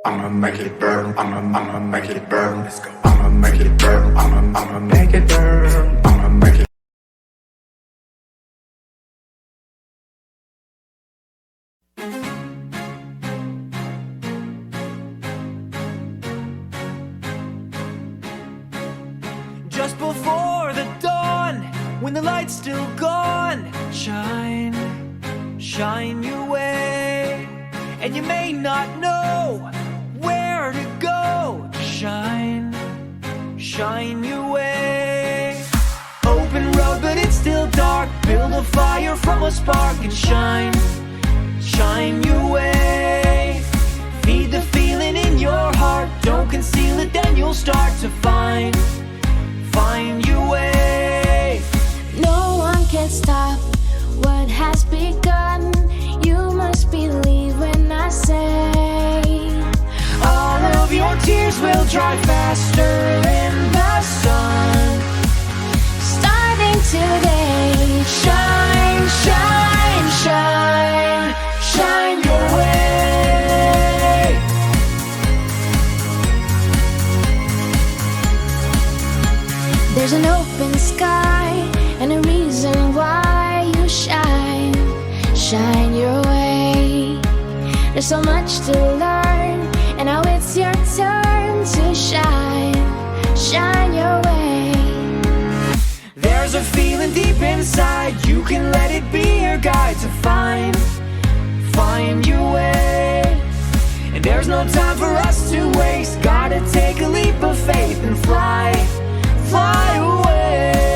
I'ma make it burn, I'ma make it burn. Let's go. I'ma make it burn, I'ma make it burn. I'ma make it. Just before the dawn, when the light's still gone, shine, shine your way. And you may not know where to go. Shine, shine your way. Open road, but it's still dark. Build a fire from a spark and shine, shine your way. Feed the feeling in your heart. Don't conceal it, then you'll start to find your way. No one can stop what has begun. You must believe when I say all of your tears will dry faster in the sun. starting today. Shine, shine, shine, shine your way. There's an open sky and a reason why you shine, shine your way. There's so much to learn, and now it's your turn to shine, shine your way. There's a feeling deep inside. You can let it be your guide to find your way. And there's no time for us to waste. Gotta take a leap of faith and fly away.